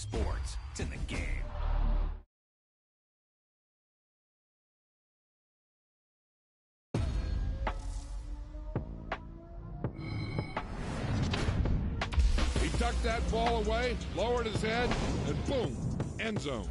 sports. It's in the game. He tucked that ball away, lowered his head, and boom, end zone.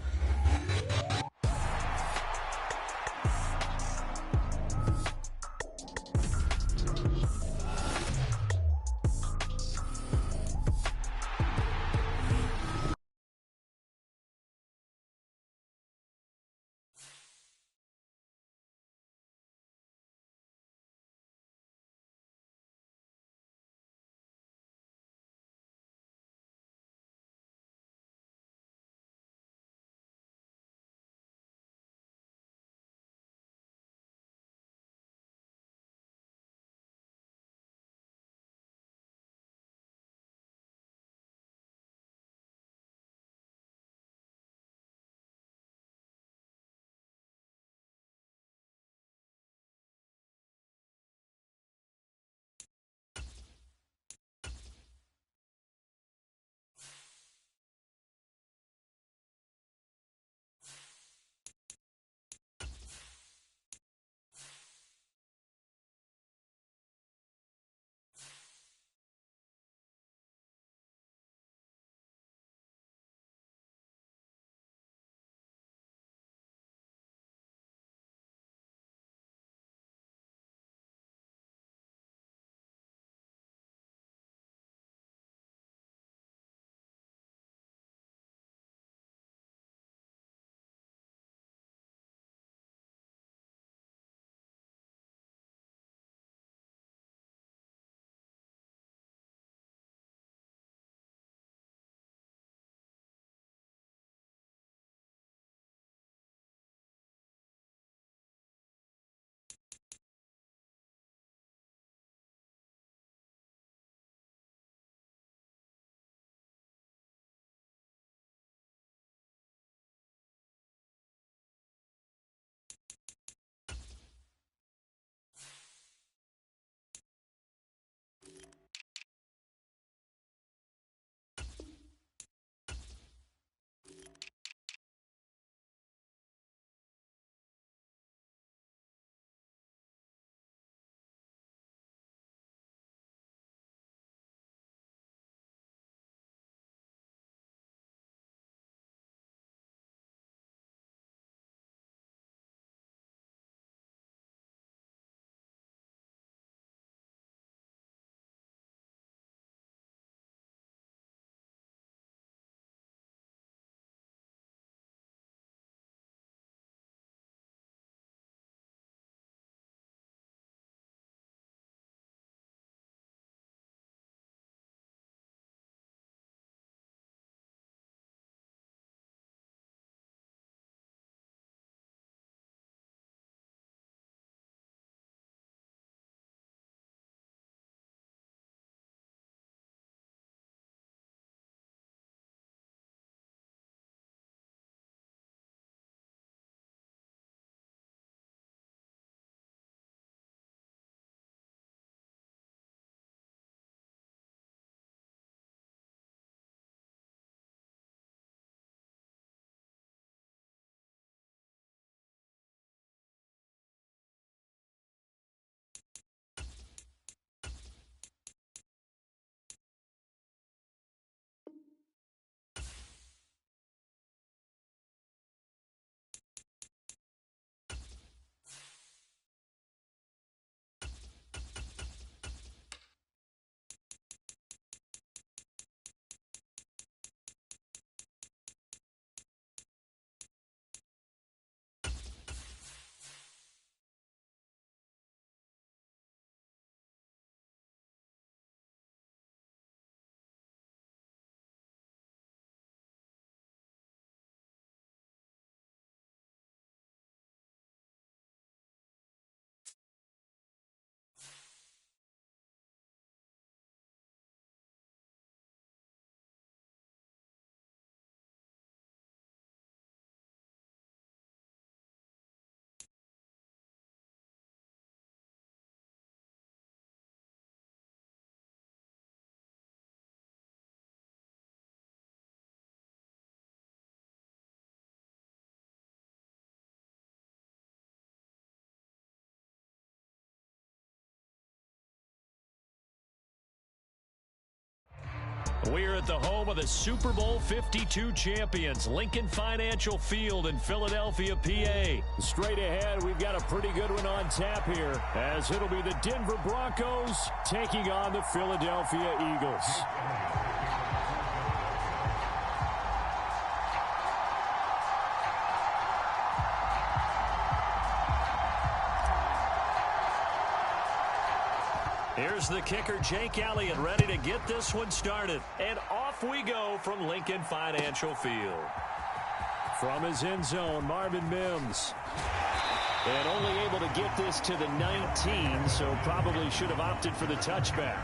We're at the home of the Super Bowl 52 champions, Lincoln Financial Field in Philadelphia, PA. Straight ahead, we've got a pretty good one on tap here, as it'll be the Denver Broncos taking on the Philadelphia Eagles. Here's the kicker, Jake Elliott, ready to get this one started. And off we go from Lincoln Financial Field. From his end zone, Marvin Mims. And only able to get this to the 19, so probably should have opted for the touchback.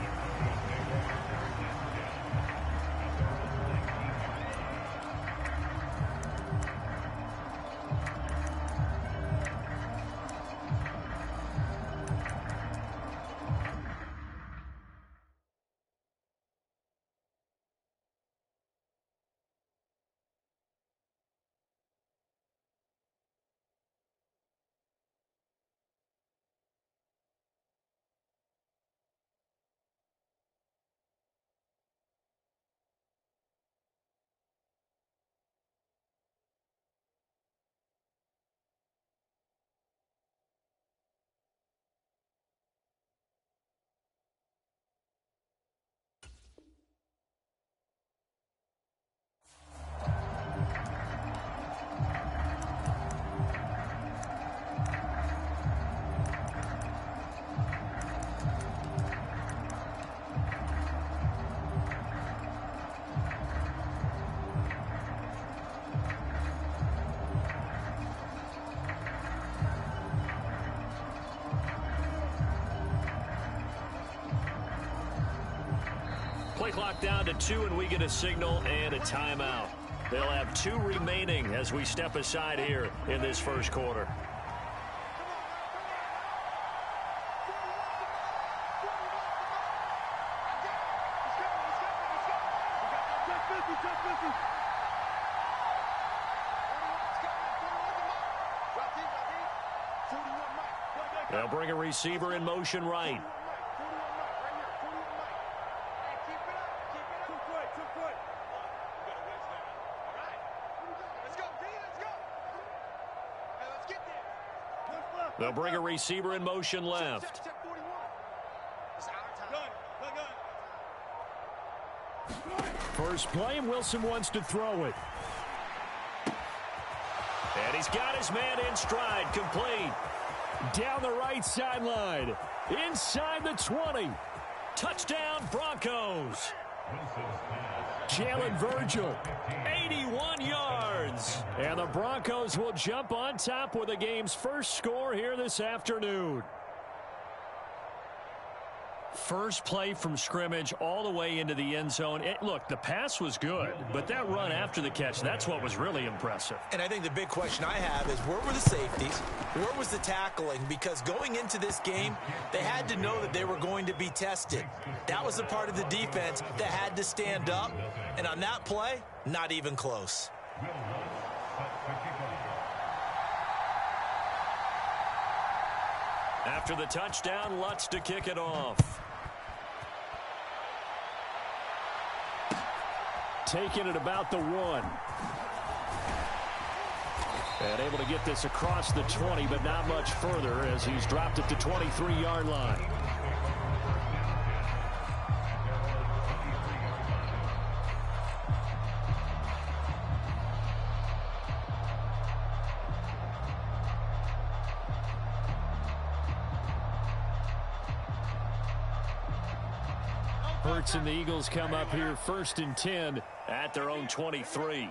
Play clock down to 2, and we get a signal and a timeout. They'll have 2 remaining as we step aside here in this first quarter. They'll bring a receiver in motion right. They'll bring a receiver in motion left. First play, Wilson wants to throw it. And he's got his man in stride, complete. Down the right sideline, inside the 20. Touchdown, Broncos. Jalen Virgil, 81 yards. And the Broncos will jump on top with the game's first score here this afternoon. First play from scrimmage all the way into the end zone. Look, the pass was good, but that run after the catch, that's what was really impressive. And I think the big question I have is, where were the safeties? Where was the tackling? Because going into this game, they had to know that they were going to be tested. That was a part of the defense that had to stand up. And on that play, not even close. After the touchdown, Lutz to kick it off. Taking it about the 1. And able to get this across the 20, but not much further as he's dropped it to 23-yard line. Hurts and the Eagles come up here 1st and 10 at their own 23.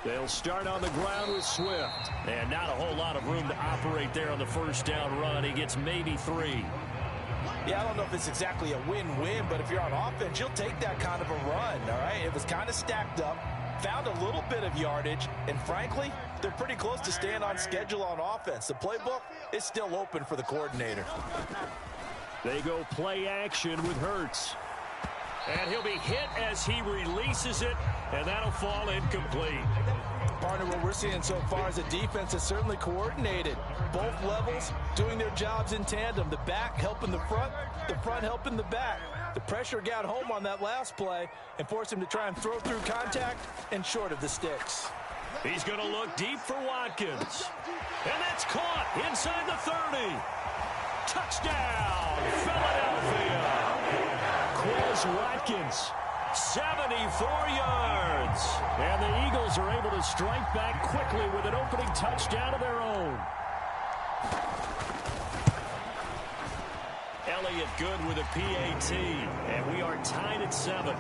They'll start on the ground with Swift. And not a whole lot of room to operate there on the first down run. He gets maybe 3. Yeah, I don't know if it's exactly a win-win, but if you're on offense, you'll take that kind of a run, all right? It was kind of stacked up, found a little bit of yardage, and frankly, they're pretty close to staying on schedule on offense. The playbook is still open for the coordinator. They go play action with Hurts. And he'll be hit as he releases it, and that'll fall incomplete. Partner, what we're seeing so far is a defense that's certainly coordinated. Both levels doing their jobs in tandem. The back helping the front helping the back. The pressure got home on that last play and forced him to try and throw through contact and short of the sticks. He's going to look deep for Watkins. And that's caught inside the 30. Touchdown, Philadelphia. Quez Watkins, 74 yards. And the Eagles are able to strike back quickly with an opening touchdown of their own. Elliott good with a PAT. And we are tied at 7.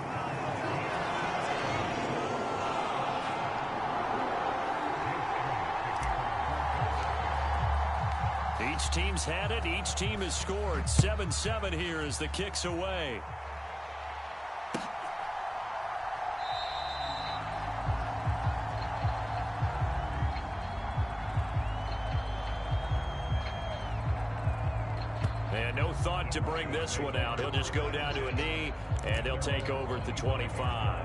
Each team's had it. Each team has scored. 7-7 here as the kick's away. And no thought to bring this one out. He'll just go down to a knee, and they'll take over at the 25.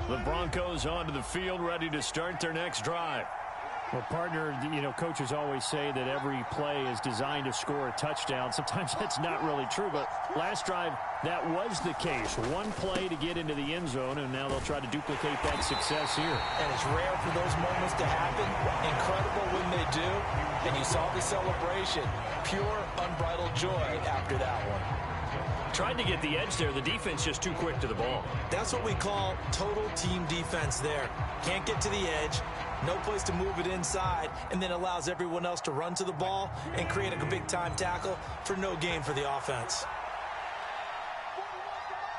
The Broncos onto the field, ready to start their next drive. Well, partner, coaches always say that every play is designed to score a touchdown. Sometimes that's not really true, but last drive, that was the case. One play to get into the end zone, and now they'll try to duplicate that success here. And it's rare for those moments to happen. Incredible when they do. And you saw the celebration. Pure, unbridled joy after that one. Tried to get the edge there. The defense just too quick to the ball. That's what we call total team defense there. Can't get to the edge, no place to move it inside, and then allows everyone else to run to the ball and create a big-time tackle for no gain for the offense.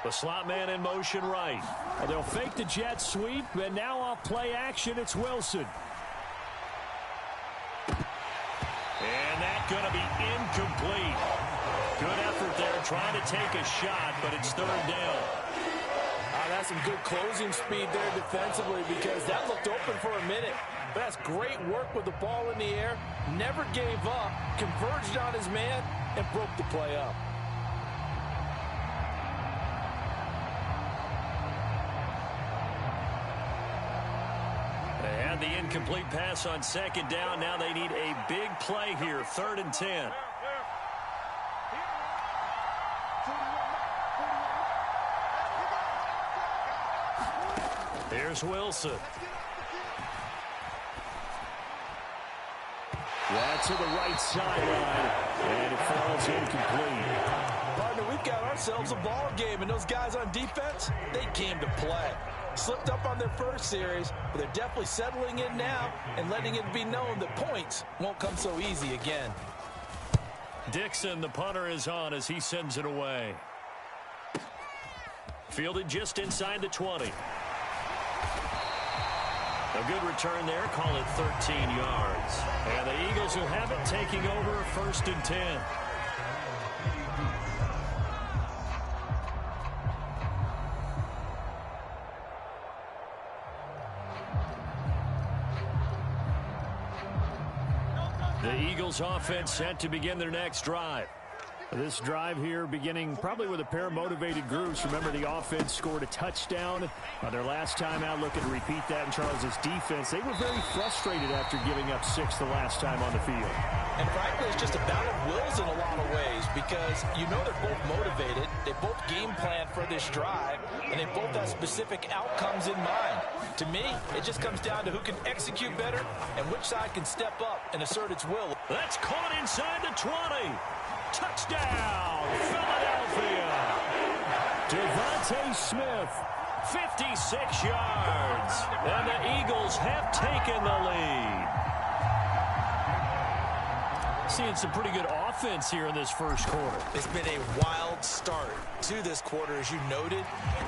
The slot man in motion right. Well, they'll fake the jet sweep, and now off play action, it's Wilson. And that's going to be incomplete. Good effort there, trying to take a shot, but it's third down. That's some good closing speed there defensively because that looked open for a minute. But that's great work with the ball in the air. Never gave up, converged on his man, and broke the play up. They had the incomplete pass on second down. Now they need a big play here, 3rd and 10. Here's Wilson. That's to the right sideline, and it falls incomplete. Partner, we've got ourselves a ball game, and those guys on defense, they came to play. Slipped up on their first series, but they're definitely settling in now and letting it be known that points won't come so easy again. Dixon, the punter, is on as he sends it away. Fielded just inside the 20. A good return there, call it 13 yards. And the Eagles will have it, taking over 1st and 10. The Eagles offense set to begin their next drive. This drive here beginning probably with a pair of motivated groups. Remember, the offense scored a touchdown their last time out. Looking to repeat that in Charles's defense. They were very frustrated after giving up 6 the last time on the field. And frankly, it's just a battle of wills in a lot of ways because they're both motivated. They both game plan for this drive, and they both have specific outcomes in mind. To me, it just comes down to who can execute better and which side can step up and assert its will. That's caught inside the 20. Touchdown, Philadelphia. Devontae Smith, 56 yards. And the Eagles have taken the lead. Seeing some pretty good offense here in this first quarter. It's been a wild start to this quarter, as you noted.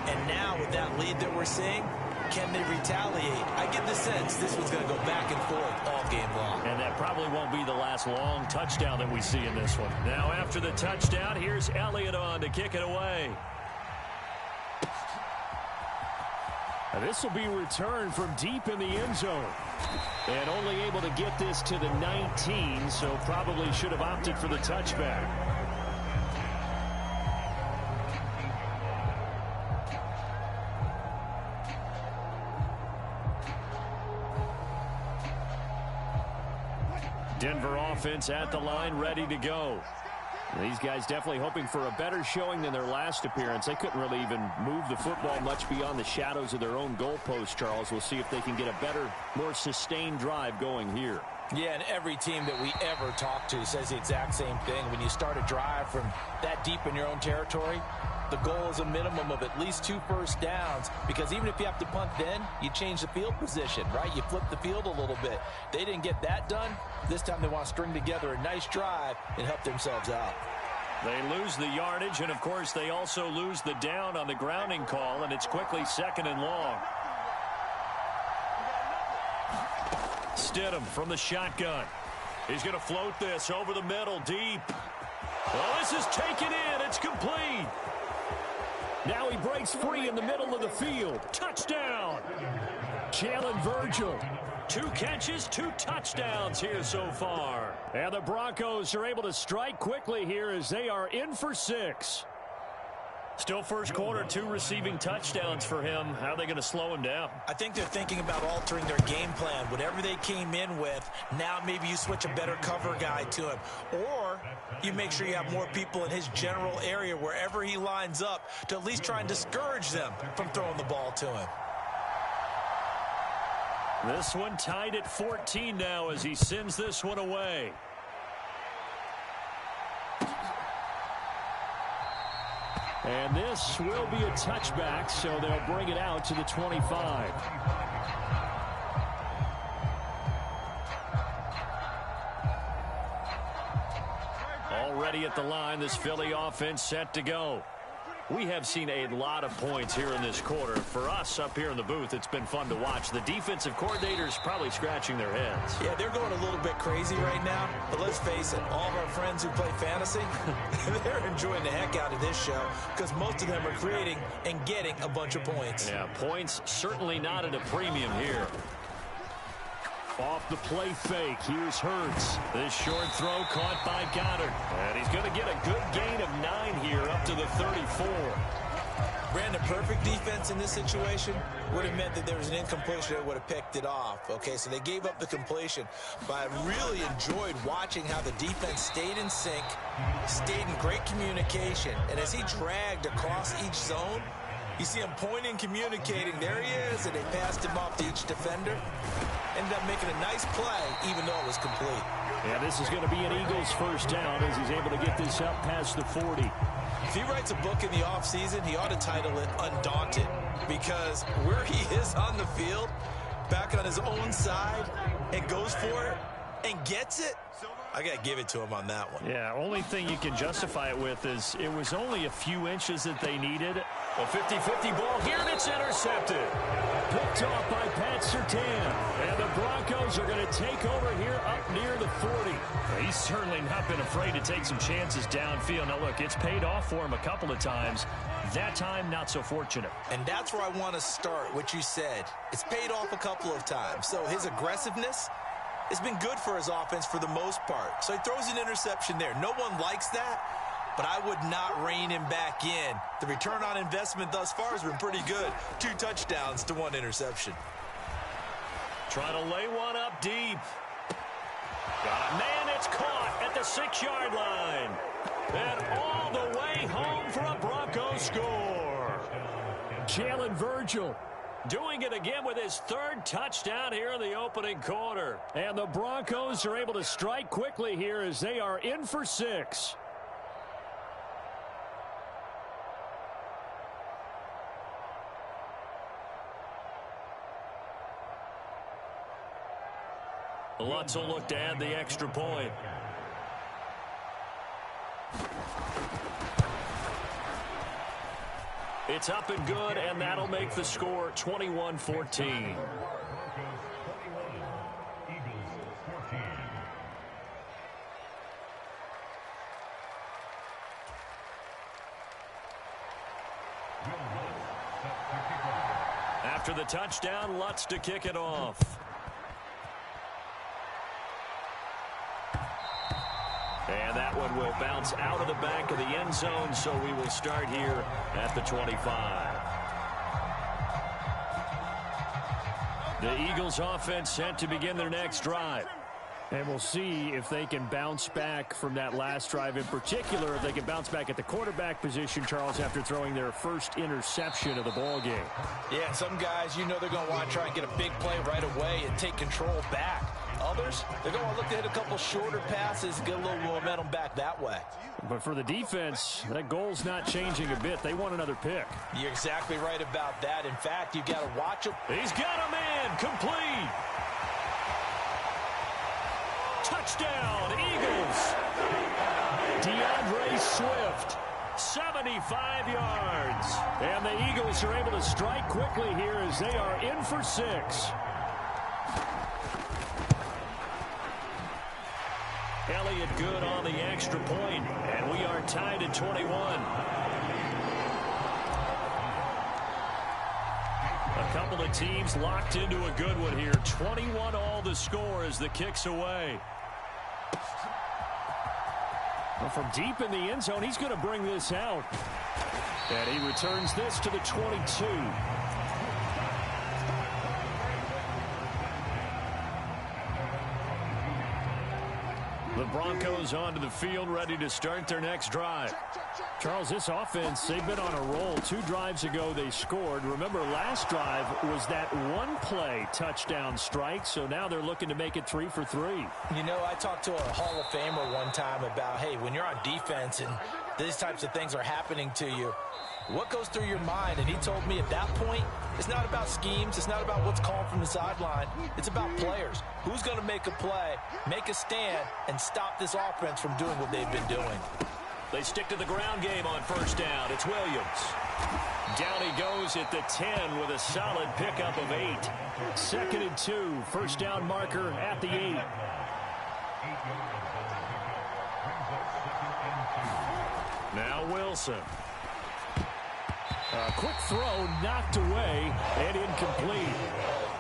And now with that lead that we're seeing, can they retaliate? I get the sense this one's going to go back and forth all game long. And that probably won't be the last long touchdown that we see in this one. Now after the touchdown, here's Elliott on to kick it away. Now this will be returned from deep in the end zone. And only able to get this to the 19, so probably should have opted for the touchback. Denver offense at the line, ready to go. These guys definitely hoping for a better showing than their last appearance. They couldn't really even move the football much beyond the shadows of their own goalpost, Charles. We'll see if they can get a better, more sustained drive going here. Yeah, and every team that we ever talk to says the exact same thing. When you start a drive from that deep in your own territory, the goal is a minimum of at least 2 first downs, because even if you have to punt then, you change the field position, right? You flip the field a little bit. They didn't get that done. This time they want to string together a nice drive and help themselves out. They lose the yardage, and of course they also lose the down on the grounding call, and it's quickly 2nd and long. Stidham from the shotgun. He's going to float this over the middle, deep. Well, this is taken in. It's complete. Now he breaks free in the middle of the field. Touchdown. Jalen Virgil. 2 catches, 2 touchdowns here so far. And the Broncos are able to strike quickly here as they are in for 6. Still first quarter, 2 receiving touchdowns for him. How are they going to slow him down? I think they're thinking about altering their game plan. Whatever they came in with, now maybe you switch a better cover guy to him. Or you make sure you have more people in his general area wherever he lines up to at least try and discourage them from throwing the ball to him. This one tied at 14 now as he sends this one away. And this will be a touchback, so they'll bring it out to the 25. Already at the line, this Philly offense set to go. We have seen a lot of points here in this quarter. For us up here in the booth, it's been fun to watch. The defensive coordinators probably scratching their heads. Yeah, they're going a little bit crazy right now. But let's face it, all of our friends who play fantasy, they're enjoying the heck out of this show because most of them are creating and getting a bunch of points. Yeah, points certainly not at a premium here. Off the play fake, here's Hurts. This short throw caught by Goddard. And he's going to get a good gain of 9 here up to the 34. Brandon, perfect defense in this situation would have meant that there was an incompletion that would have picked it off. Okay, so they gave up the completion. But I really enjoyed watching how the defense stayed in sync, stayed in great communication. And as he dragged across each zone, you see him pointing, communicating. There he is, and they passed him off to each defender. Ended up making a nice play, even though it was complete. Yeah, this is going to be an Eagles first down as he's able to get this up past the 40. If he writes a book in the offseason, he ought to title it Undaunted, because where he is on the field, back on his own side, and goes for it and gets it, I got to give it to him on that one. Yeah, only thing you can justify it with is it was only a few inches that they needed. A 50-50 ball here, and it's intercepted. Picked off by Pat Surtain. And the Broncos are going to take over here up near the 40. He's certainly not been afraid to take some chances downfield. Now, look, it's paid off for him a couple of times. That time, not so fortunate. And that's where I want to start, what you said. It's paid off a couple of times. So his aggressiveness has been good for his offense for the most part. So he throws an interception there. No one likes that, but I would not rein him back in. The return on investment thus far has been pretty good. 2 touchdowns to 1 interception. Trying to lay one up deep. Got a man, it's caught at the 6-yard line. And all the way home for a Broncos score. Jalen Virgil doing it again with his 3rd touchdown here in the opening quarter. And the Broncos are able to strike quickly here as they are in for 6. Lutz will look to add the extra point. It's up and good, and that'll make the score 21-14. After the touchdown, Lutz to kick it off. And that one will bounce out of the back of the end zone, so we will start here at the 25. The Eagles offense set to begin their next drive. And we'll see if they can bounce back from that last drive. In particular, if they can bounce back at the quarterback position, Charles, after throwing their first interception of the ball game. Yeah, some guys, you know they're going to want to try and get a big play right away and take control back. Others, they're going to look to hit a couple shorter passes and get a little momentum back that way. But for the defense, that goal's not changing a bit. They want another pick. You're exactly right about that. In fact, you've got to watch him. He's got a man complete. Touchdown, Eagles. DeAndre Swift, 75 yards. And the Eagles are able to strike quickly here as they are in for 6. Elliott good on the extra point, and we are tied at 21. A couple of teams locked into a good one here. 21 all the score as the kick's away. Well, from deep in the end zone, he's going to bring this out. And he returns this to the 22. The Broncos onto the field, ready to start their next drive. Charles, this offense, they've been on a roll. 2 drives ago, they scored. Remember, last drive was that one-play touchdown strike, so now they're looking to make it 3 for 3. You know, I talked to a Hall of Famer one time about, hey, when you're on defense and these types of things are happening to you, what goes through your mind? And he told me at that point, it's not about schemes. It's not about what's called from the sideline. It's about players. Who's going to make a play, make a stand, and stop this offense from doing what they've been doing. They stick to the ground game on first down. It's Williams. Down he goes at the 10 with a solid pickup of 8. 2nd and 2. First down marker at the 8. Now Wilson. A quick throw knocked away and incomplete.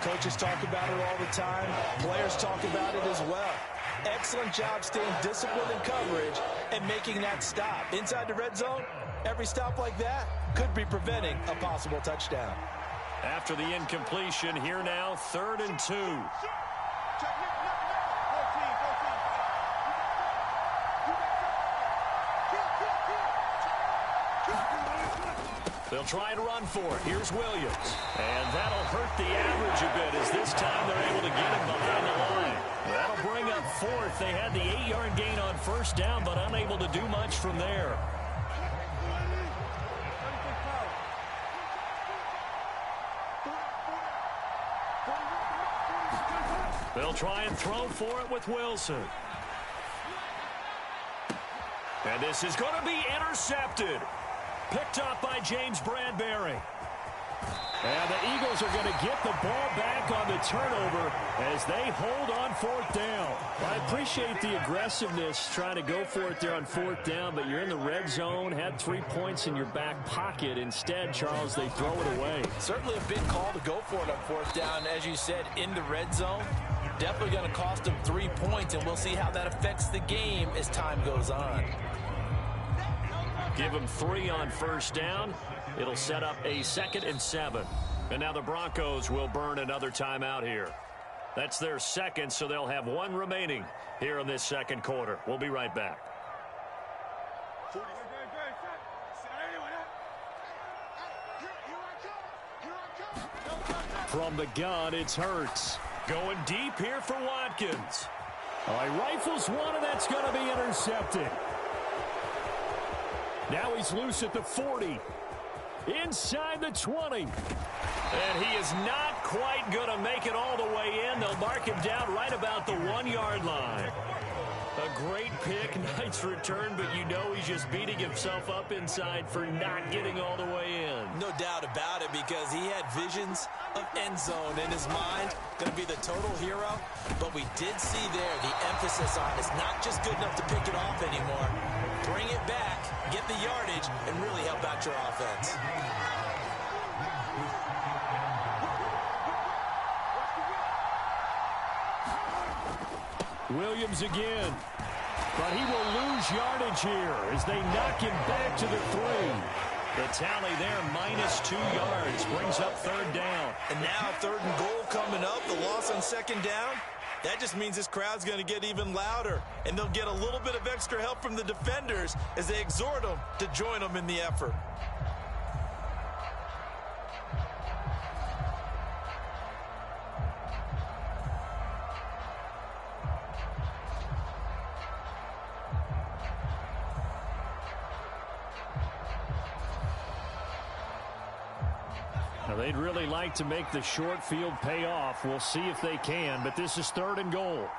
Coaches talk about it all the time. Players talk about it as well. Excellent job staying disciplined in coverage and making that stop. Inside the red zone, every stop like that could be preventing a possible touchdown. After the incompletion, here now, 3rd and 2. They'll try and run for it. Here's Williams. And that'll hurt the average a bit as this time they're able to get him behind the line. That'll bring up 4th. They had the 8-yard gain on first down, but unable to do much from there. They'll try and throw for it with Wilson. And this is going to be intercepted. Picked up by James Bradbury. And the Eagles are going to get the ball back on the turnover as they hold on 4th down. I appreciate the aggressiveness trying to go for it there on 4th down, but you're in the red zone, had 3 points in your back pocket. Instead, Charles, they throw it away. Certainly a big call to go for it on 4th down. As you said, in the red zone, definitely going to cost them 3 points, and we'll see how that affects the game as time goes on. Give them 3 on first down. It'll set up a 2nd and 7. And now the Broncos will burn another timeout here. That's their 2nd, so they'll have 1 remaining here in this 2nd quarter. We'll be right back. From the gun, it's Hurts. Going deep here for Watkins. All right, rifles one, and that's going to be intercepted. Now he's loose at the 40. Inside the 20. And he is not quite going to make it all the way in. They'll mark him down right about the 1-yard line. A A great pick, nice return, but you know he's just beating himself up inside for not getting all the way in. No doubt about it, because he had visions of end zone in his mind. Going to be the total hero. But we did see there the emphasis on it's not just good enough to pick it off anymore. Bring it back, get the yardage, and really help out your offense. Williams again. But he will lose yardage here as they knock him back to the 3. The tally there, -2 yards, brings up 3rd down. And now 3rd and goal coming up, the loss on 2nd down. That just means this crowd's going to get even louder, and they'll get a little bit of extra help from the defenders as they exhort them to join them in the effort. Now, they'd really like to make the short field pay off. We'll see if they can, but this is 3rd and goal.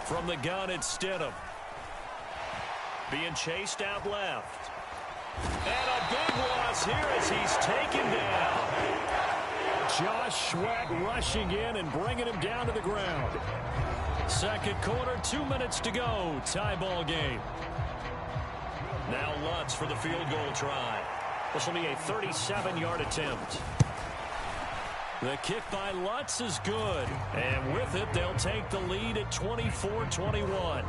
From the gun, it's Stidham. Being chased out left. And a big loss here as he's taken down. Josh Sweat rushing in and bringing him down to the ground. 2nd quarter, 2 minutes to go. Tie ball game. Now Lutz for the field goal try. This will be a 37-yard attempt. The kick by Lutz is good. And with it, they'll take the lead at 24-21.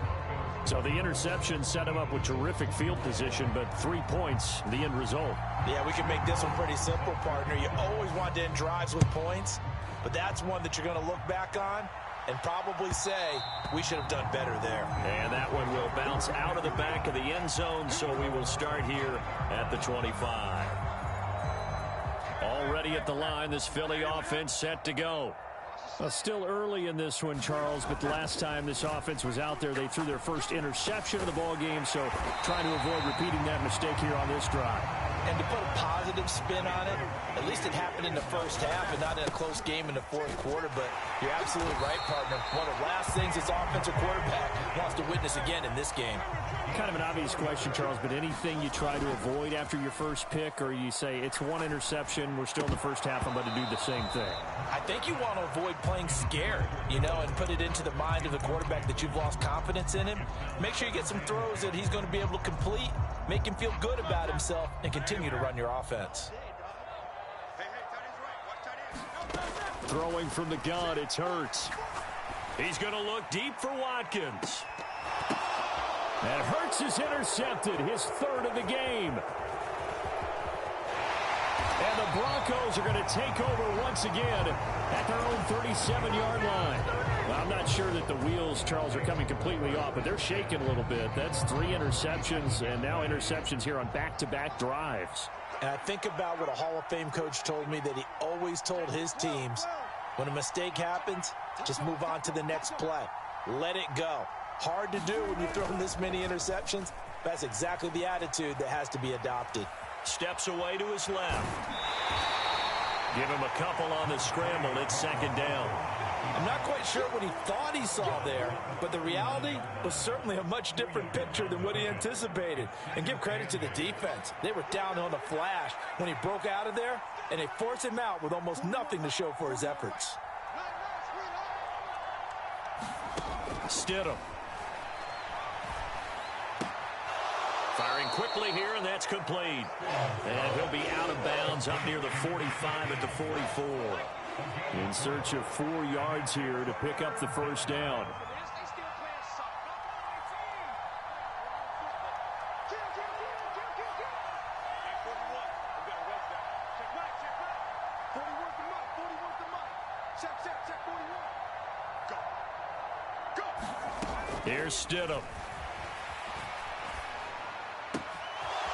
So the interception set him up with terrific field position, but 3 points, the end result. Yeah, we can make this one pretty simple, partner. You always want to end drives with points, but that's one that you're going to look back on and probably say, we should have done better there. And that one will bounce out of the back of the end zone, so we will start here at the 25. Already at the line, this Philly offense set to go. Well, still early in this one, Charles, but the last time this offense was out there, they threw their first interception of the ball game, so trying to avoid repeating that mistake here on this drive. And to put a positive spin on it, at least it happened in the first half and not in a close game in the 4th quarter. But you're absolutely right, partner. One of the last things this offensive quarterback wants to witness again in this game. Kind of an obvious question, Charles, but anything you try to avoid after your first pick, or you say it's one interception, we're still in the first half, I'm going to do the same thing? I think you want to avoid playing scared, and put it into the mind of the quarterback that you've lost confidence in him. Make sure you get some throws that he's going to be able to complete, make him feel good about himself, and continue to run your offense. Throwing from the gun, it's Hurts. He's going to look deep for Watkins. And Hurts is intercepted, his 3rd of the game. And the Broncos are going to take over once again at their own 37-yard line. Well, I'm not sure that the wheels, Charles, are coming completely off, but they're shaking a little bit. That's 3 interceptions, and now interceptions here on back-to-back drives. And I think about what a Hall of Fame coach told me that he always told his teams, when a mistake happens, just move on to the next play. Let it go. Hard to do when you've thrown this many interceptions. That's exactly the attitude that has to be adopted. Steps away to his left. Give him a couple on the scramble. It's 2nd down. I'm not quite sure what he thought he saw there, but the reality was certainly a much different picture than what he anticipated. And give credit to the defense. They were down on the flash when he broke out of there, and they forced him out with almost nothing to show for his efforts. Stidham. Firing quickly here, and that's complete. And he'll be out of bounds up near the 45 at the 44. In search of 4 yards here to pick up the first down. Here's Stidham.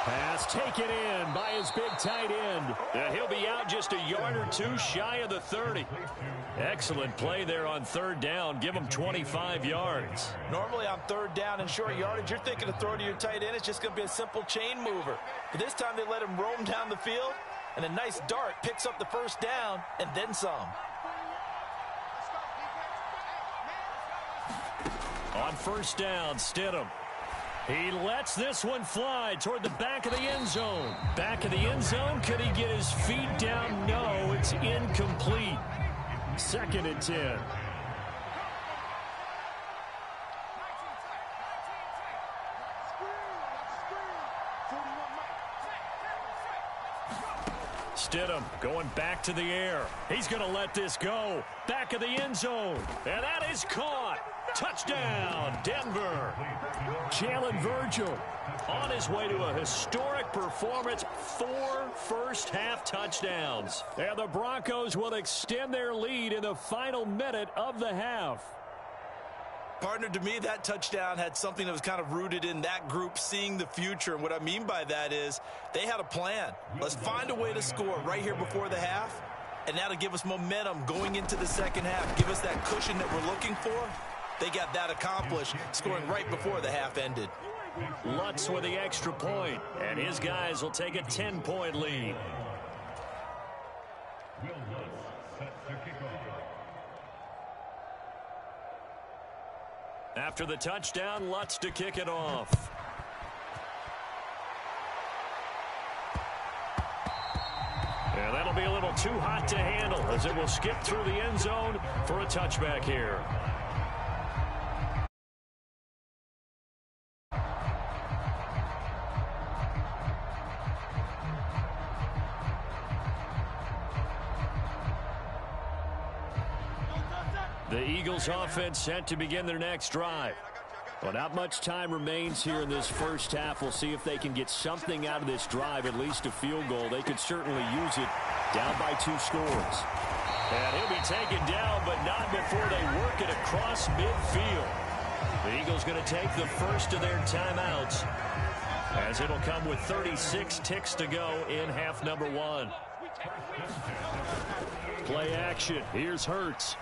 Pass taken in by his big tight end. He'll be out just a yard or 2 shy of the 30. Excellent play there on 3rd down. Give him 25 yards. Normally on 3rd down and short yardage, you're thinking of throw to your tight end. It's just going to be a simple chain mover. But this time they let him roam down the field, and a nice dart picks up the first down and then some. On first down, Stidham. He lets this one fly toward the back of the end zone. Back of the end zone. Could he get his feet down? No, it's incomplete. 2nd and 10. Stidham going back to the air. He's going to let this go. Back of the end zone. And that is caught. Touchdown, Denver. Jalen Virgil on his way to a historic performance. 4 first-half touchdowns. And the Broncos will extend their lead in the final minute of the half. Partner, to me, that touchdown had something that was kind of rooted in that group seeing the future. And what I mean by that is they had a plan. Let's find a way to score right here before the half, and that'll give us momentum going into the second half, give us that cushion that we're looking for. They got that accomplished, scoring right before the half ended. Lutz with the extra point, and his guys will take a 10-point lead. After the touchdown, Lutz to kick it off. And that'll be a little too hot to handle as it will skip through the end zone for a touchback here. The Eagles offense set to begin their next drive. Well, not much time remains here in this first half. We'll see if they can get something out of this drive, at least a field goal. They could certainly use it down by 2 scores. And he'll be taken down, but not before they work it across midfield. The Eagles going to take the first of their timeouts as it'll come with 36 ticks to go in half number 1. Play action. Here's Hurts.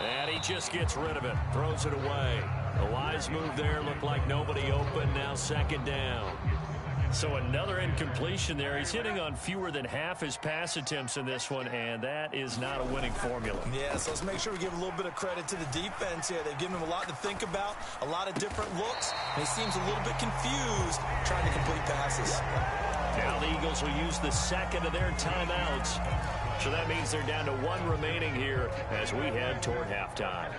And he just gets rid of it. Throws it away. A wise move there. Looked like nobody open. Now 2nd down. So another incompletion there. He's hitting on fewer than half his pass attempts in this one, and that is not a winning formula. Yeah, so let's make sure we give a little bit of credit to the defense here. They've given him a lot to think about, a lot of different looks, and he seems a little bit confused trying to complete passes. Now the Eagles will use the 2nd of their timeouts. So that means they're down to 1 remaining here as we head toward halftime.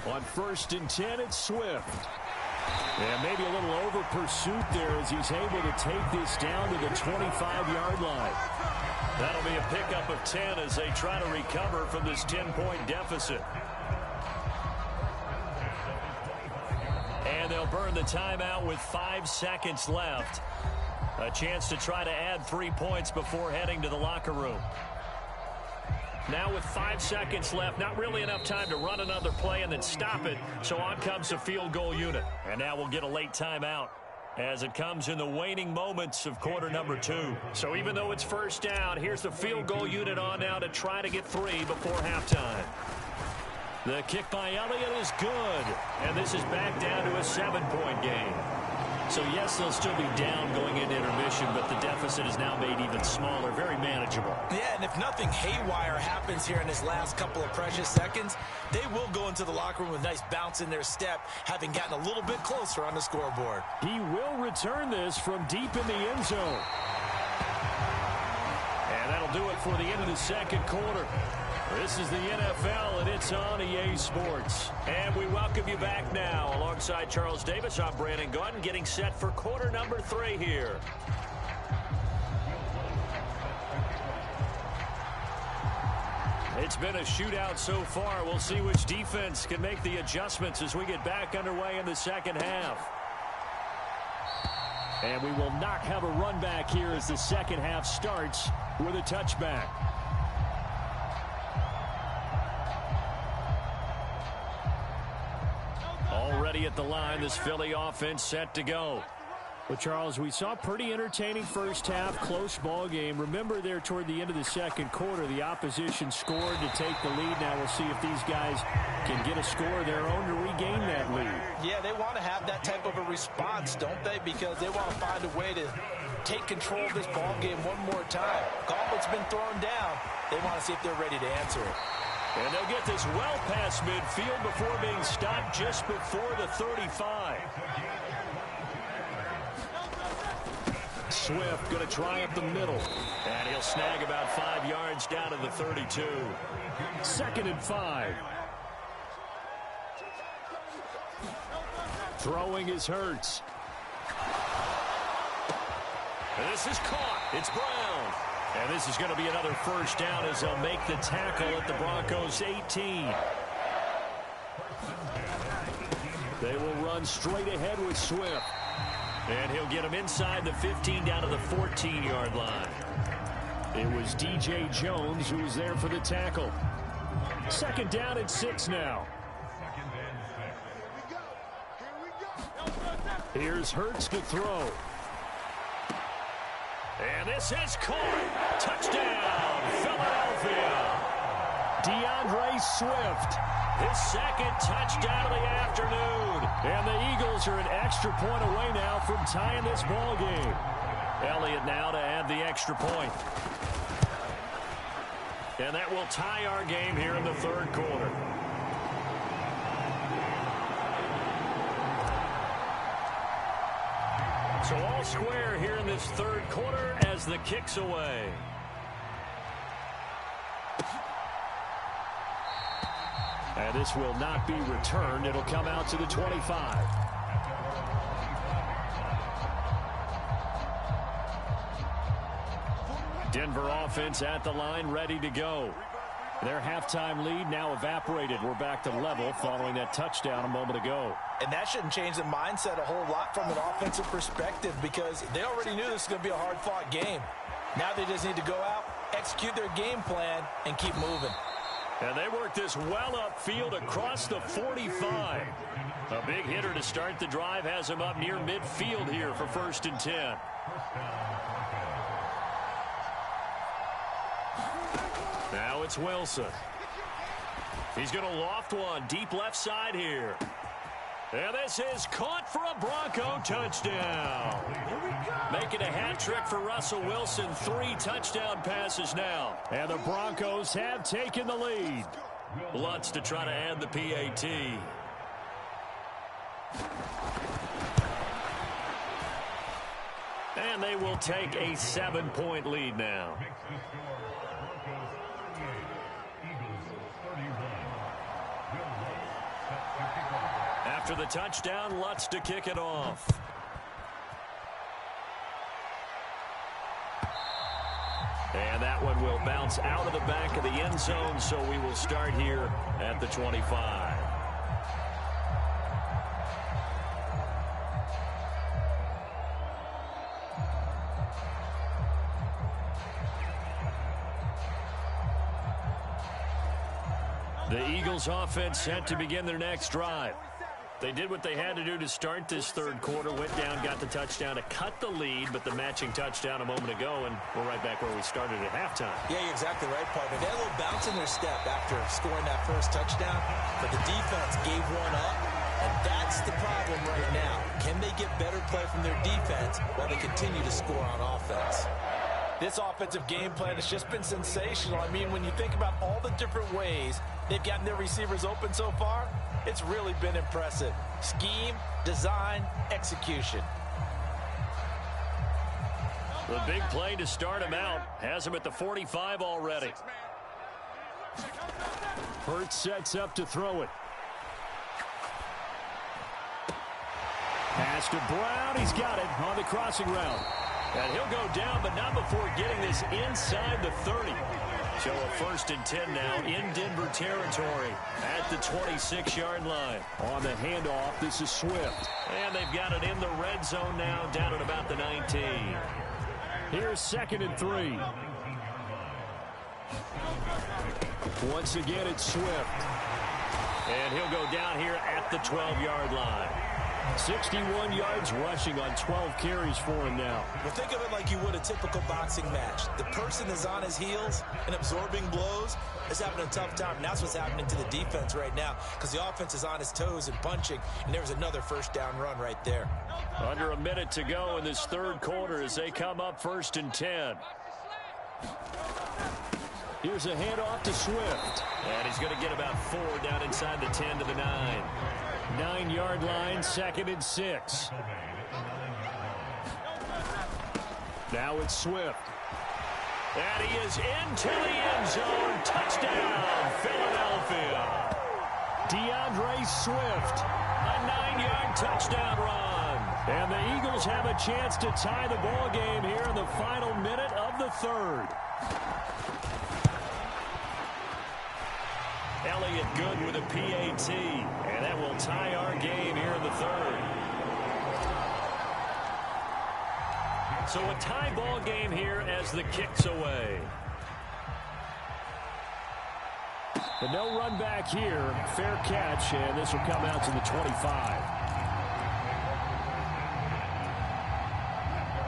On 1st and 10, it's Swift. And maybe a little over pursuit there as he's able to take this down to the 25-yard line. That'll be a pickup of 10 as they try to recover from this 10-point deficit. And they'll burn the timeout with 5 seconds left. A chance to try to add 3 points before heading to the locker room. Now with 5 seconds left, not really enough time to run another play and then stop it. So on comes the field goal unit. And now we'll get a late timeout as it comes in the waning moments of quarter number 2. So even though it's first down, here's the field goal unit on now to try to get 3 before halftime. The kick by Elliott is good. And this is back down to a 7-point game. So, yes, they'll still be down going into intermission, but the deficit is now made even smaller, very manageable. Yeah, and if nothing haywire happens here in this last couple of precious seconds, they will go into the locker room with a nice bounce in their step, having gotten a little bit closer on the scoreboard. He will return this from deep in the end zone. And that'll do it for the end of the second quarter. This is the NFL, and it's on EA Sports. And we welcome you back now. Alongside Charles Davis, I'm Brandon Gunn, getting set for quarter number 3 here. It's been a shootout so far. We'll see which defense can make the adjustments as we get back underway in the second half. And we will not have a run back here as the second half starts with a touchback. Already at the line, this Philly offense set to go. Well, Charles, we saw a pretty entertaining first half, close ball game. Remember there toward the end of the second quarter, the opposition scored to take the lead. Now we'll see if these guys can get a score of their own to regain that lead. Yeah, they want to have that type of a response, don't they? Because they want to find a way to take control of this ball game one more time. Gauntlet's been thrown down. They want to see if they're ready to answer it. And they'll get this well past midfield before being stopped just before the 35. Swift going to try up the middle. And he'll snag about 5 yards down to the 32. 2nd and 5. Throwing is Hurts. And this is caught. It's Brown. And this is going to be another first down as they'll make the tackle at the Broncos 18. They will run straight ahead with Swift. And he'll get him inside the 15 down to the 14-yard line. It was DJ Jones who was there for the tackle. 2nd down and 6 now. Here's Hurts to throw. And this is caught. Touchdown, Philadelphia. DeAndre Swift. His 2nd touchdown of the afternoon. And the Eagles are an extra point away now from tying this ball game. Elliott now to add the extra point. And that will tie our game here in the 3rd quarter. So all square here in this 3rd quarter as the kick's away. And this will not be returned. It'll come out to the 25. Denver offense at the line, ready to go. Their halftime lead now evaporated. We're back to level following that touchdown a moment ago. And that shouldn't change the mindset a whole lot from an offensive perspective because they already knew this was going to be a hard-fought game. Now they just need to go out, execute their game plan, and keep moving. And they work this well upfield across the 45. A big hitter to start the drive has him up near midfield here for 1st and 10. Now it's Wilson. He's going to loft one deep left side here. And this is caught for a Bronco touchdown. Making a hat trick for Russell Wilson. 3 touchdown passes now. And the Broncos have taken the lead. Lutz to try to add the PAT. And they will take a 7-point lead now. After the touchdown, Lutz to kick it off. And that one will bounce out of the back of the end zone, so we will start here at the 25. The Eagles offense set to begin their next drive. They did what they had to do to start this 3rd quarter, went down, got the touchdown to cut the lead, but the matching touchdown a moment ago, and we're right back where we started at halftime. Yeah, you're exactly right, partner. They had a little bounce in their step after scoring that first touchdown, but the defense gave one up, and that's the problem right now. Can they get better play from their defense while they continue to score on offense? This offensive game plan has just been sensational. I mean, when you think about all the different ways they've gotten their receivers open so far, it's really been impressive. Scheme, design, execution. The big play to start him out has him at the 45 already. Hurts sets up to throw it. Pass to Brown. He's got it on the crossing route. And he'll go down, but not before getting this inside the 30. So a 1st and 10 now in Denver territory at the 26-yard line. On the handoff, this is Swift. And they've got it in the red zone now, down at about the 19. Here's 2nd and 3. Once again, it's Swift. And he'll go down here at the 12-yard line. 61 yards rushing on 12 carries for him now. Well, think of it like you would a typical boxing match. The person is on his heels and absorbing blows is having a tough time. And that's what's happening to the defense right now because the offense is on his toes and punching, and there's another first down run right there. Under a minute to go in this third quarter as they come up 1st and 10. Here's a handoff to Swift. And he's going to get about 4 down inside the 10 to the 9. 9-yard line, 2nd and 6. Now it's Swift. And he is into the end zone. Touchdown, Philadelphia. DeAndre Swift. A 9-yard touchdown run. And the Eagles have a chance to tie the ball game here in the final minute of the third. Elliott good with a PAT. And that will tie our game here in the third. So a tie ball game here as the kick's away. But no run back here. Fair catch, and this will come out to the 25.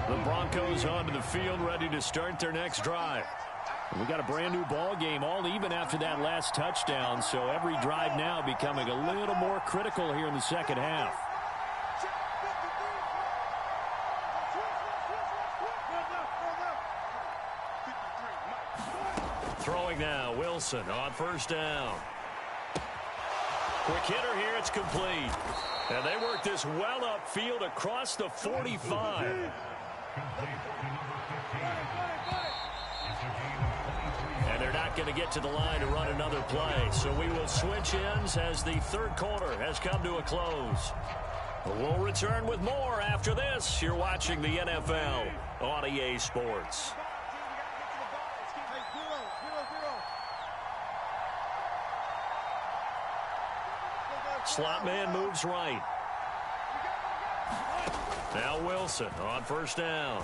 The Broncos onto the field, ready to start their next drive. And we got a brand new ball game, all even after that last touchdown. So every drive now becoming a little more critical here in the second half. Throwing now, Wilson on 1st down. Quick hitter here, it's complete. And they work this well upfield across the 45. And they're not going to get to the line to run another play. So we will switch ends as the third quarter has come to a close. We'll return with more after this. You're watching the NFL on EA Sports. Slot man moves right. Now Wilson on 1st down.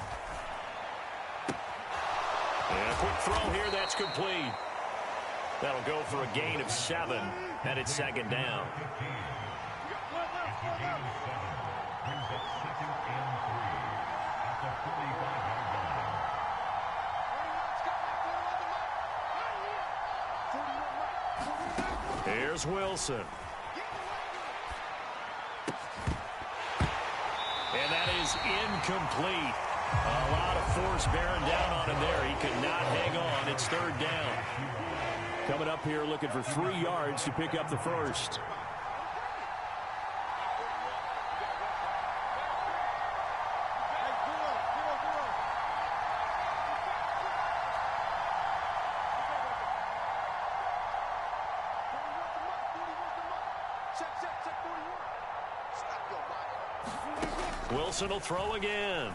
And a quick throw here, that's complete. That'll go for a gain of 7, and it's 2nd down. Here's Wilson. And that is incomplete. A lot of force bearing down on him there. He could not hang on. It's 3rd down. Coming up here looking for 3 yards to pick up the first. Wilson will throw again.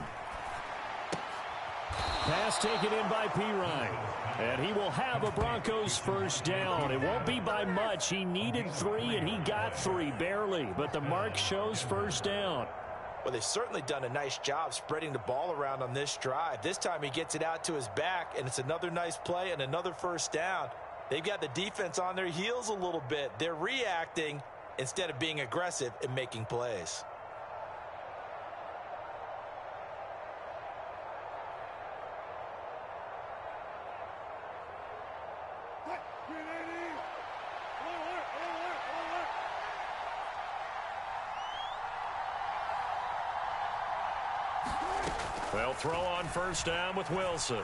Pass taken in by Pirine. And he will have a Broncos first down. It won't be by much. He needed 3, and he got 3, barely. But the mark shows first down. Well, they've certainly done a nice job spreading the ball around on this drive. This time he gets it out to his back, and it's another nice play and another first down. They've got the defense on their heels a little bit. They're reacting instead of being aggressive and making plays. They'll throw on 1st down with Wilson.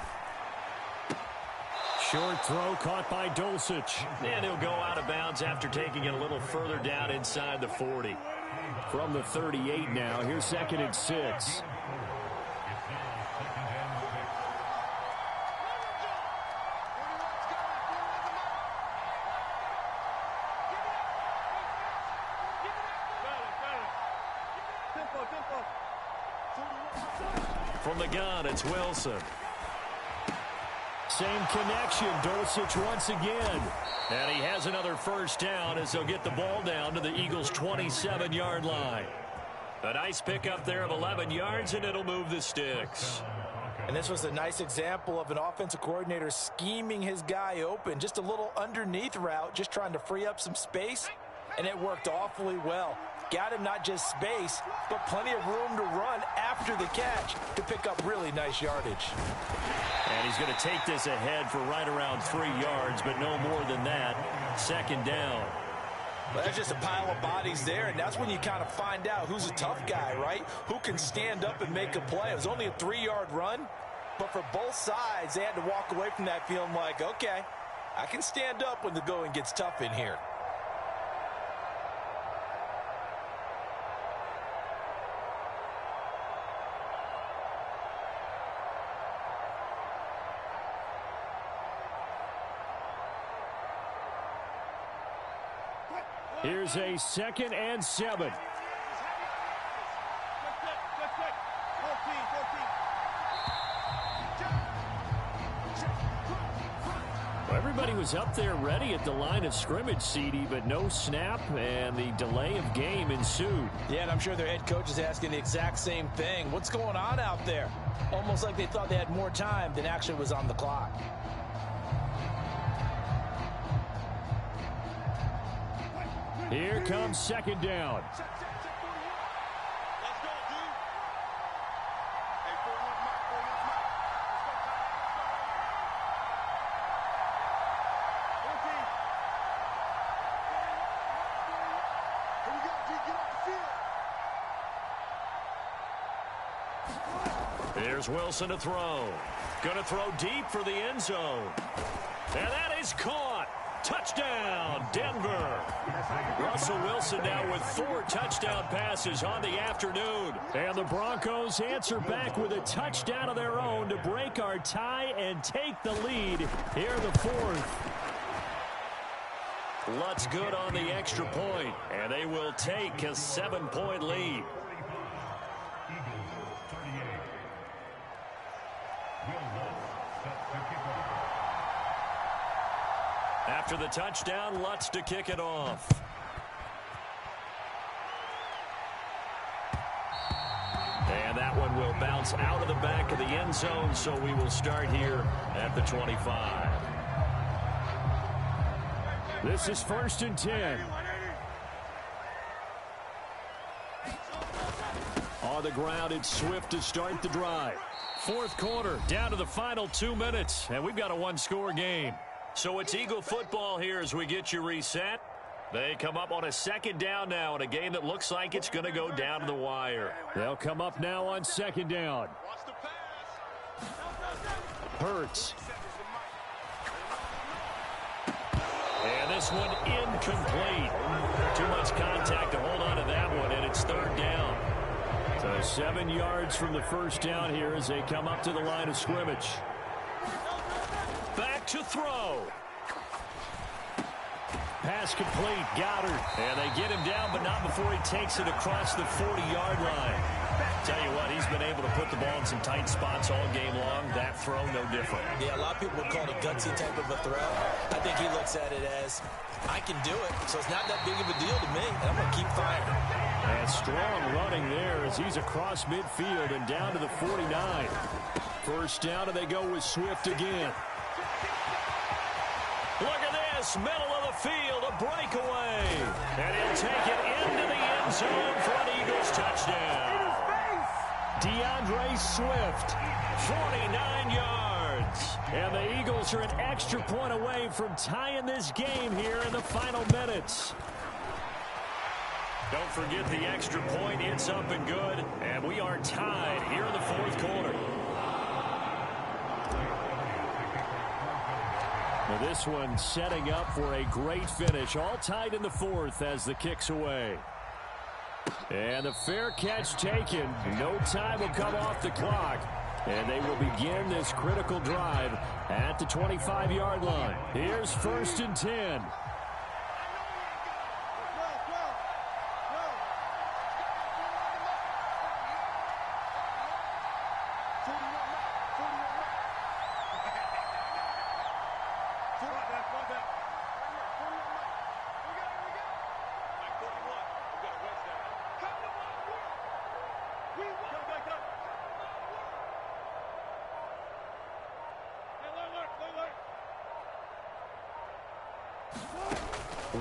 Short throw caught by Dulcich. And he'll go out of bounds after taking it a little further down inside the 40. From the 38 now. Here's 2nd and 6. From the gun, it's Wilson. Same connection. Dulcich once again. And he has another first down as they'll get the ball down to the Eagles' 27-yard line. A nice pickup there of 11 yards, and it'll move the sticks. And this was a nice example of an offensive coordinator scheming his guy open. Just a little underneath route, just trying to free up some space, and it worked awfully well. got him not just space, but plenty of room to run after the catch to pick up really nice yardage. And he's going to take this ahead for right around 3 yards, but no more than that. Second down. Well, there's just a pile of bodies there, and that's when you kind of find out who's a tough guy, right? Who can stand up and make a play. It was only a 3-yard run, but for both sides, they had to walk away from that feeling like, okay, I can stand up when the going gets tough in here. Here's a 2nd and 7. Well, everybody was up there ready at the line of scrimmage, CD, but no snap, and the delay of game ensued. Yeah, and I'm sure their head coach is asking the exact same thing. What's going on out there? Almost like they thought they had more time than actually was on the clock. Here comes 2nd down. Here's Wilson to throw. Going to throw deep for the end zone. And that is caught. Touchdown, Denver. Russell Wilson now with 4 touchdown passes on the afternoon. And the Broncos answer back with a touchdown of their own to break our tie and take the lead here in the 4th. Lutz good on the extra point, and they will take a 7-point lead. After the touchdown, Lutz to kick it off. And that one will bounce out of the back of the end zone, so we will start here at the 25. This is 1st and 10. On the ground, it's Swift to start the drive. 4th quarter, down to the final 2 minutes, and we've got a 1-score game. So it's Eagle football here as we get you reset. They come up on a 2nd down now in a game that looks like it's going to go down to the wire. They'll come up now on 2nd down. Hurts. And this one incomplete. Too much contact to hold on to that one, and it's 3rd down. So 7 yards from the 1st down here as they come up to the line of scrimmage. Back to throw. Pass complete. Goddard. And they get him down, but not before he takes it across the 40-yard line. Tell you what, he's been able to put the ball in some tight spots all game long. That throw, no different. Yeah, a lot of people would call it a gutsy type of a throw. I think he looks at it as, I can do it, so it's not that big of a deal to me, and I'm going to keep firing. And strong running there as he's across midfield and down to the 49. 1st down, and they go with Swift again. Look at this, middle of the field, a breakaway. And he'll take it into the end zone for an Eagles touchdown. DeAndre Swift, 49 yards. And the Eagles are an extra point away from tying this game here in the final minutes. Don't forget the extra point. It's up and good. And we are tied here in the 4th quarter. Well, this one setting up for a great finish. All tied in the 4th as the kick's away. And the fair catch taken. No time will come off the clock. And they will begin this critical drive at the 25-yard line. Here's 1st and 10.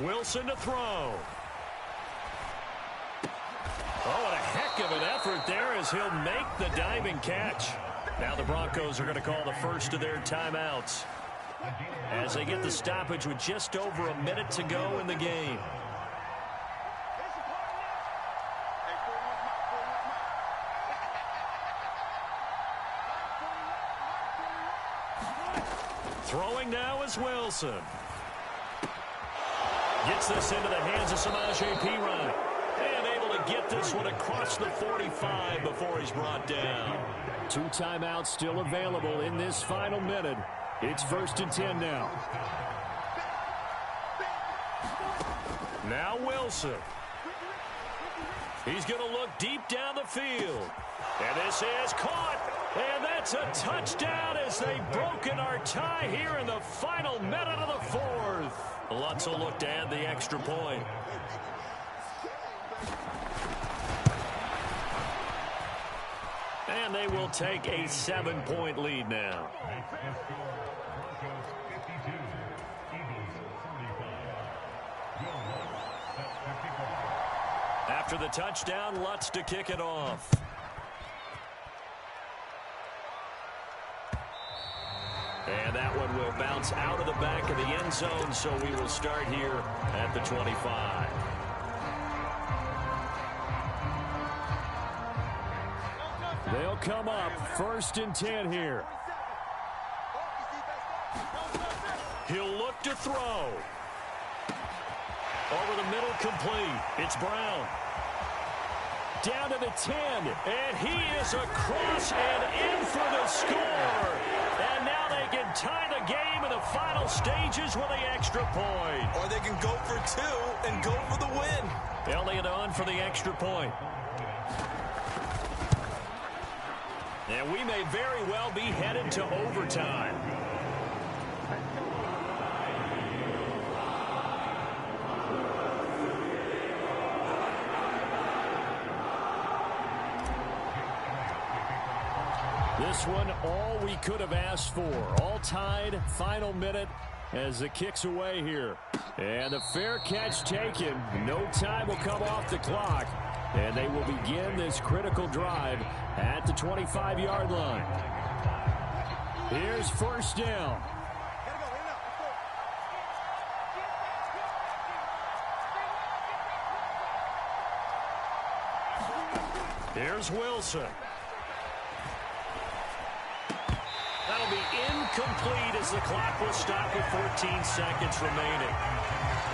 Wilson to throw. heck of an effort there as he'll make the diving catch. Now the Broncos are going to call the first of their timeouts as they get the stoppage with just over a minute to go in the game. Throwing now is Wilson. Gets this into the hands of Samaje Perine. And able to get this one across the 45 before he's brought down. 2 timeouts still available in this final minute. It's 1st and 10 now. Now Wilson. He's going to look deep down the field. And this is caught. And that's a touchdown as they've broken our tie here in the final minute of the 4th. Lutz will look to add the extra point. And they will take a 7-point lead now. After the touchdown, Lutz to kick it off. And that one will bounce out of the back of the end zone, so we will start here at the 25. They'll come up 1st and 10 here. He'll look to throw. Over the middle, complete. It's Brown. Down to the 10. And he is across and in for the score. And now they can tie the game in the final stages with the extra point. Or they can go for 2 and go for the win. Elliott on for the extra point. And we may very well be headed to overtime. This one, all we could have asked for. All tied, final minute as the kick's away here. And the fair catch taken. No time will come off the clock. And they will begin this critical drive at the 25-yard line. Here's 1st down. Here's Wilson. That'll be incomplete as the clock will stop with 14 seconds remaining.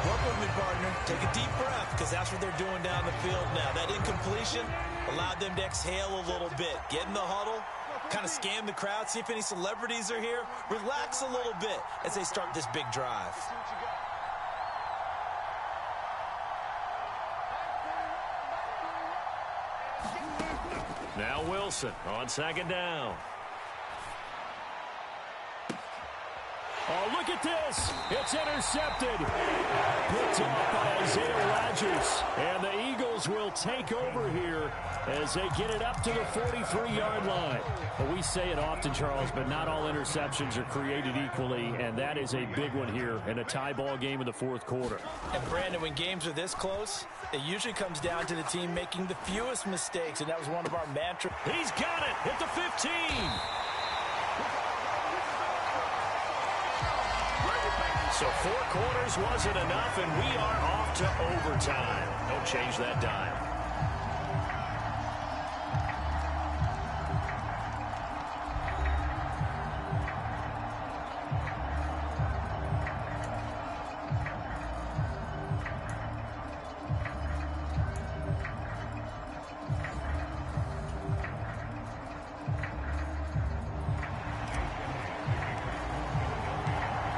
Work with me, partner. Take a deep breath, because that's what they're doing down the field now. That incompletion allowed them to exhale a little bit. Get in the huddle, kind of scan the crowd, see if any celebrities are here. Relax a little bit as they start this big drive. Now Wilson on 2nd down. Oh, look at this. It's intercepted. Picked off by Isaiah Rodgers. And the Eagles will take over here as they get it up to the 43-yard line. Well, we say it often, Charles, but not all interceptions are created equally, and that is a big one here in a tie ball game in the 4th quarter. And, Brandon, when games are this close, it usually comes down to the team making the fewest mistakes, and that was one of our mantras. He's got it at the 15. So 4 quarters wasn't enough, and we are off to overtime. Don't change that dime.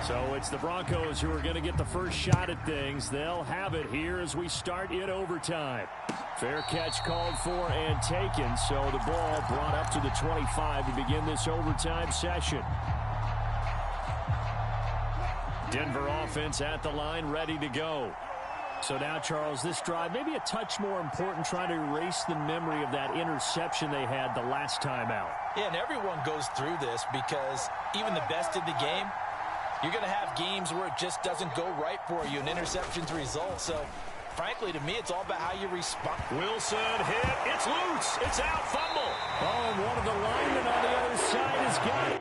So it's the Broncos who are going to get the first shot at things. They'll have it here as we start in overtime. Fair catch called for and taken, so the ball brought up to the 25 to begin this overtime session. Denver offense at the line, ready to go. So now, Charles, this drive maybe a touch more important, trying to erase the memory of that interception they had the last time out. Yeah, and everyone goes through this because even the best in the game, you're going to have games where it just doesn't go right for you, and interceptions result. So frankly, to me, it's all about how you respond. Wilson hit. It's loose. It's out. Fumble. Oh, and one of the linemen on the other side has got it.